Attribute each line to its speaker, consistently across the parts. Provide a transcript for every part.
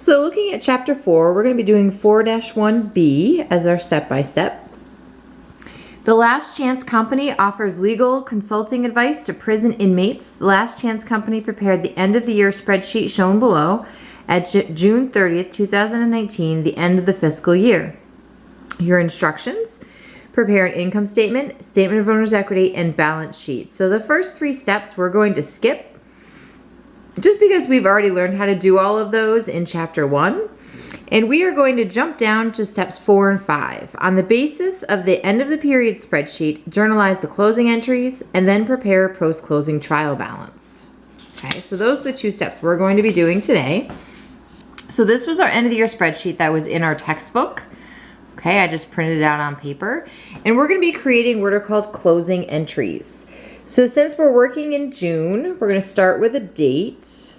Speaker 1: So looking at chapter 4, we're going to be doing 4-1B as our step-by-step. The Last Chance Company offers legal consulting advice to prison inmates. The Last Chance Company prepared the end of the year spreadsheet shown below at June 30th, 2019, the end of the fiscal year. Your instructions: prepare an income statement, statement of owner's equity, and balance sheet. So the first 3 steps we're going to skip just because we've already learned how to do all of those in chapter 1. And we are going to jump down to steps 4 and 5. On the basis of the end of the period spreadsheet, journalize the closing entries and then prepare a post-closing trial balance. Okay, so those are the 2 steps we're going to be doing today. So this was our end of the year spreadsheet that was in our textbook. Okay, I just printed it out on paper. And we're going to be creating what are called closing entries. So since we're working in June, we're going to start with a date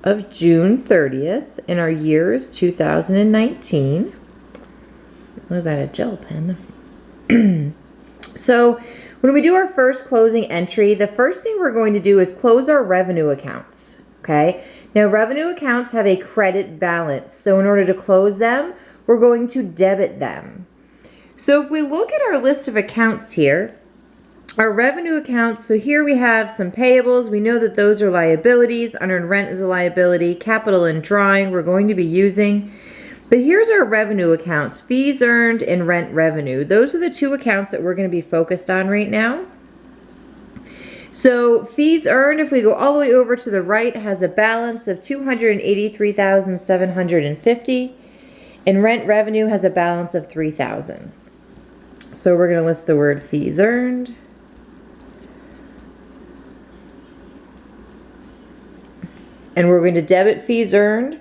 Speaker 1: of June 30th in our years 2019. Was that a gel pen? So when we do our first closing entry, the first thing we're going to do is close our revenue accounts. Okay, now revenue accounts have a credit balance. So in order to close them, we're going to debit them. So if we look at our list of accounts here, our revenue accounts, so here we have some payables. We know that those are liabilities. Unearned rent is a liability. Capital and drawing we're going to be using. But here's our revenue accounts: fees earned and rent revenue. Those are the 2 accounts that we're going to be focused on right now. So fees earned, if we go all the way over to the right, has a balance of $283,750, and rent revenue has a balance of $3,000. So we're going to list the word fees earned. And we're going to debit fees earned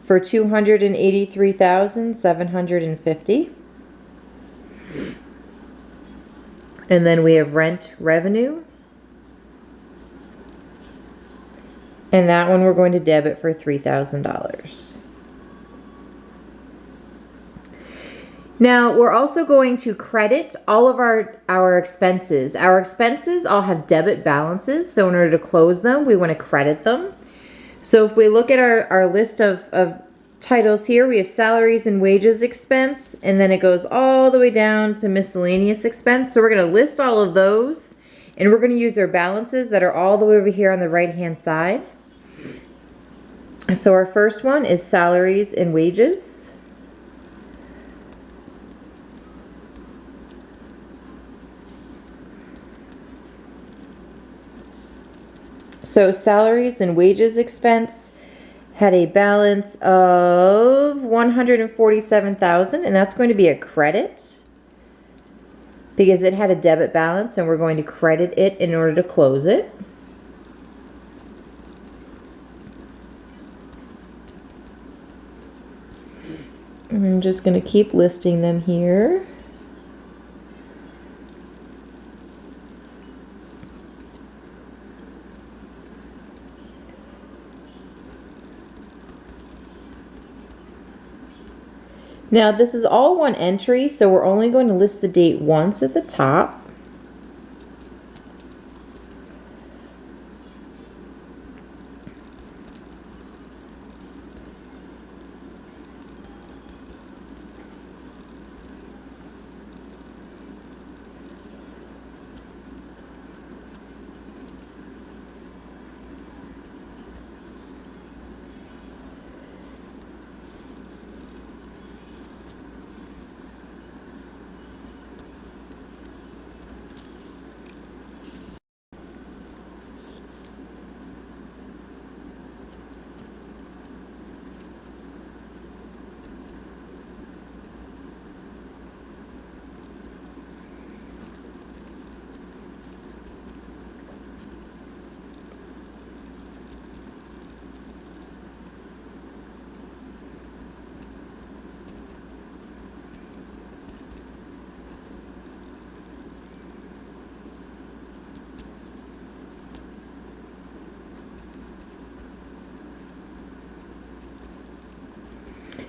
Speaker 1: for $283,750. And then we have rent revenue. And that one we're going to debit for $3,000. Now we're also going to credit all of our expenses. Our expenses all have debit balances. So in order to close them, we want to credit them. So if we look at our list of titles here, we have salaries and wages expense, and then it goes all the way down to miscellaneous expense. So we're going to list all of those, and we're going to use their balances that are all the way over here on the right-hand side. So our first one is salaries and wages. So salaries and wages expense had a balance of $147,000, and that's going to be a credit because it had a debit balance, and we're going to credit it in order to close it. And I'm just going to keep listing them here. Now this is all one entry, so we're only going to list the date once at the top.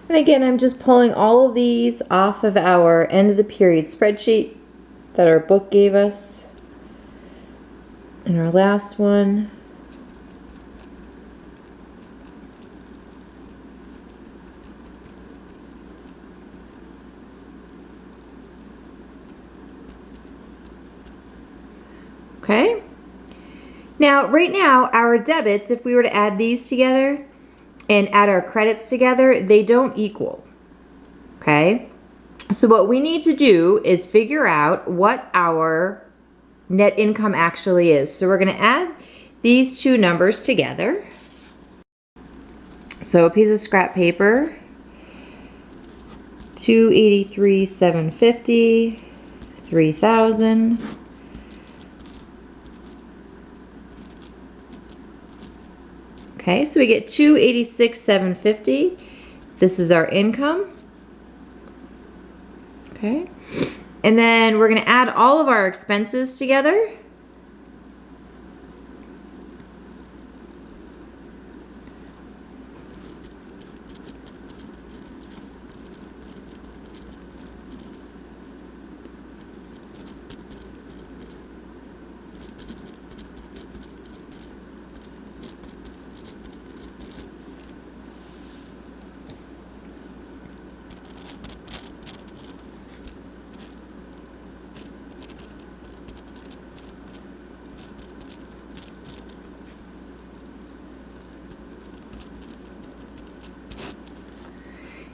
Speaker 1: And again, I'm just pulling all of these off of our end of the period spreadsheet that our book gave us. And our last one. Okay. Now, right now, our debits, if we were to add these together and add our credits together, they don't equal. Okay. So what we need to do is figure out what our net income actually is. So we're going to add these two numbers together. So a piece of scrap paper, 283,750, 3,000. Okay, so we get 286,750. This is our income. Okay, and then we're going to add all of our expenses together.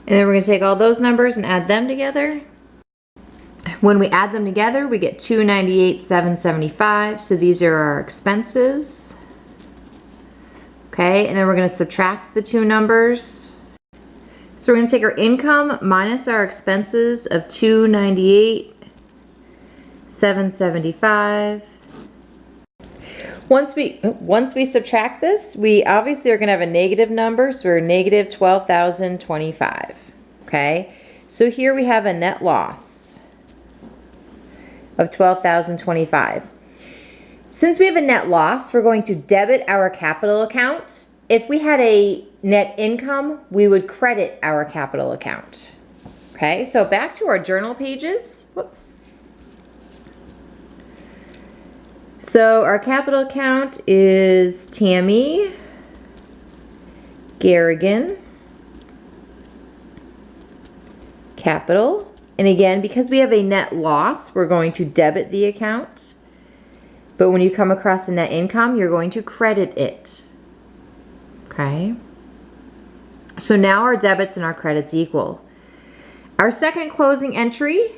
Speaker 1: And then we're going to take all those numbers and add them together. When we add them together, we get 298,775. So these are our expenses. Okay, and then we're going to subtract the two numbers. So we're going to take our income minus our expenses of 298,775. Once we subtract this, we obviously are going to have a negative number, so we're negative 12,025. Okay, so here we have a net loss of 12,025. Since we have a net loss, we're going to debit our capital account. If we had a net income, we would credit our capital account. Okay, so back to our journal pages. Whoops. So our capital account is Tammy Garrigan Capital. And again, because we have a net loss, we're going to debit the account. But when you come across a net income, you're going to credit it. Okay. So now our debits and our credits equal. Our second closing entry,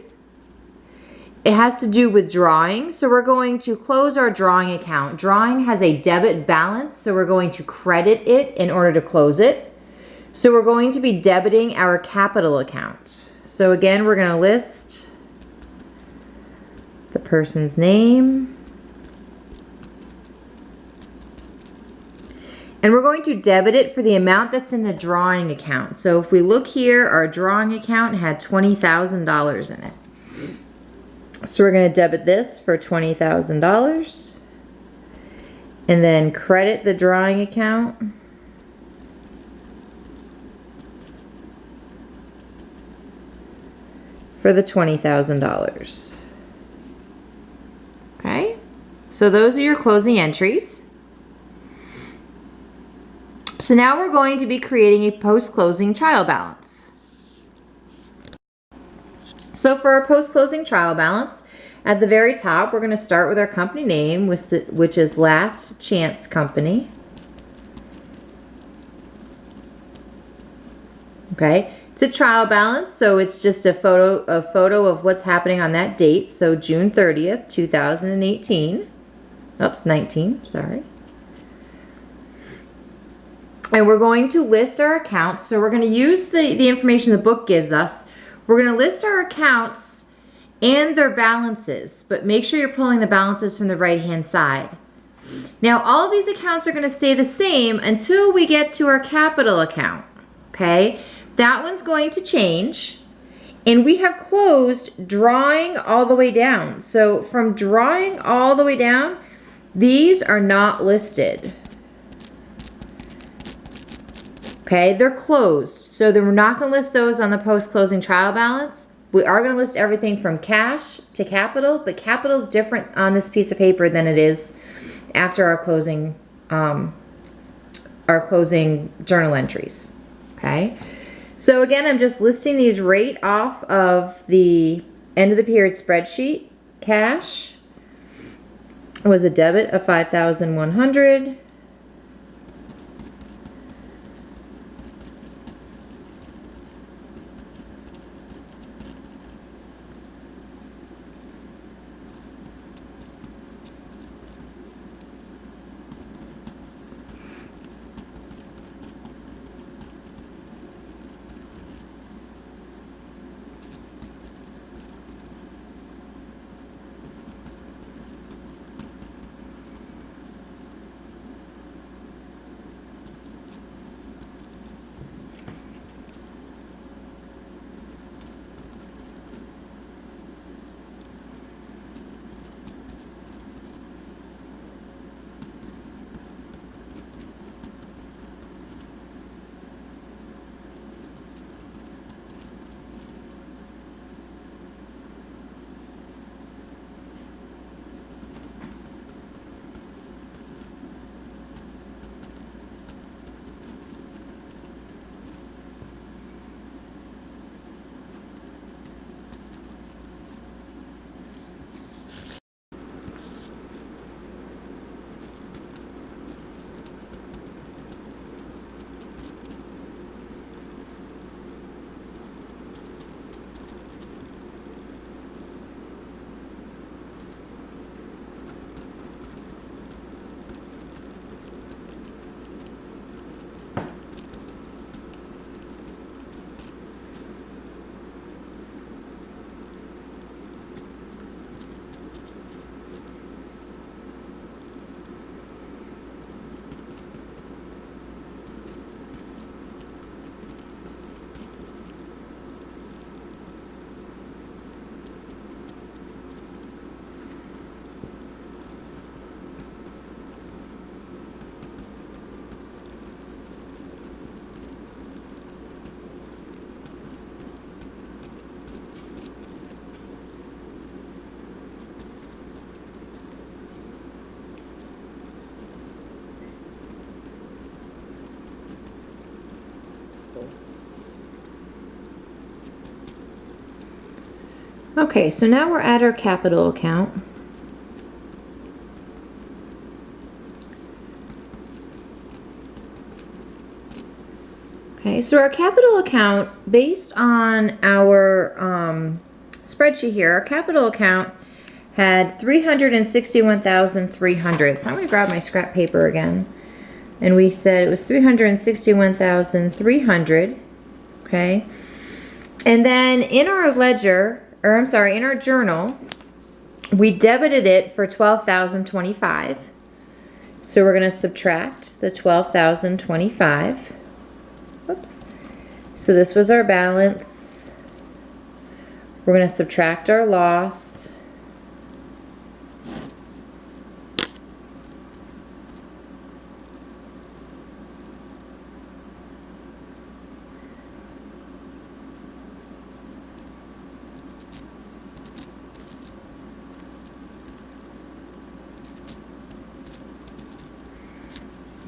Speaker 1: it has to do with drawing. So we're going to close our drawing account. Drawing has a debit balance, so we're going to credit it in order to close it. So we're going to be debiting our capital account. So again, we're going to list the person's name. And we're going to debit it for the amount that's in the drawing account. So if we look here, our drawing account had $20,000 in it. So we're going to debit this for $20,000 and then credit the drawing account for the $20,000. Okay, so those are your closing entries. So now we're going to be creating a post-closing trial balance. So for our post-closing trial balance, at the very top, we're going to start with our company name, which is Last Chance Company. Okay, it's a trial balance, so it's just a photo of what's happening on that date. So June 30th, 2018. Oops, 19, sorry. And we're going to list our accounts. So we're going to use the information the book gives us. We're going to list our accounts and their balances, but make sure you're pulling the balances from the right-hand side. Now, all of these accounts are going to stay the same until we get to our capital account, okay? That one's going to change, and we have closed drawing all the way down. So from drawing all the way down, these are not listed. Okay, they're closed, so we're not going to list those on the post-closing trial balance. We are going to list everything from cash to capital, but capital is different on this piece of paper than it is after our closing journal entries. Okay, so again, I'm just listing these right off of the end of the period spreadsheet. Cash, was a debit of 5,100. Okay, so now we're at our capital account. Okay, so our capital account, based on our spreadsheet here, our capital account had 361,300. So I'm going to grab my scrap paper again. And we said it was 361,300. Okay. And then in our ledger, or I'm sorry, in our journal, we debited it for 12,025. So we're going to subtract the 12,025. Oops. So this was our balance. We're going to subtract our loss.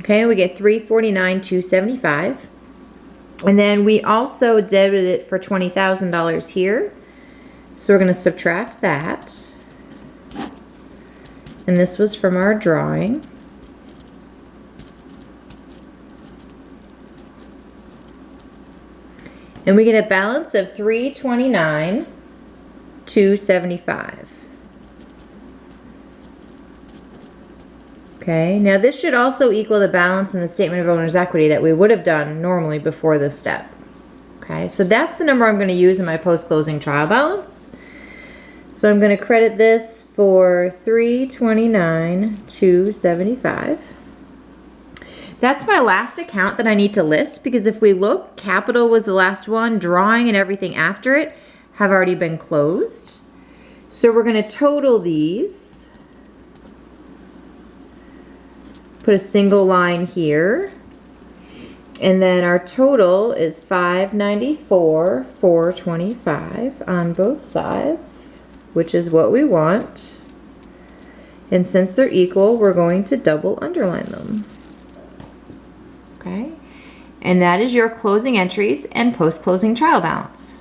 Speaker 1: Okay, we get 349,275. And then we also debited it for $20,000 here. So we're going to subtract that. And this was from our drawing. And we get a balance of 329,275. Okay, now this should also equal the balance in the statement of owner's equity that we would have done normally before this step. Okay, so that's the number I'm going to use in my post-closing trial balance. So I'm going to credit this for 329,275. That's my last account that I need to list, because if we look, capital was the last one, drawing and everything after it have already been closed. So we're going to total these. Put a single line here, and then our total is 594,425 on both sides, which is what we want. And since they're equal, we're going to double underline them. Okay, and that is your closing entries and post-closing trial balance.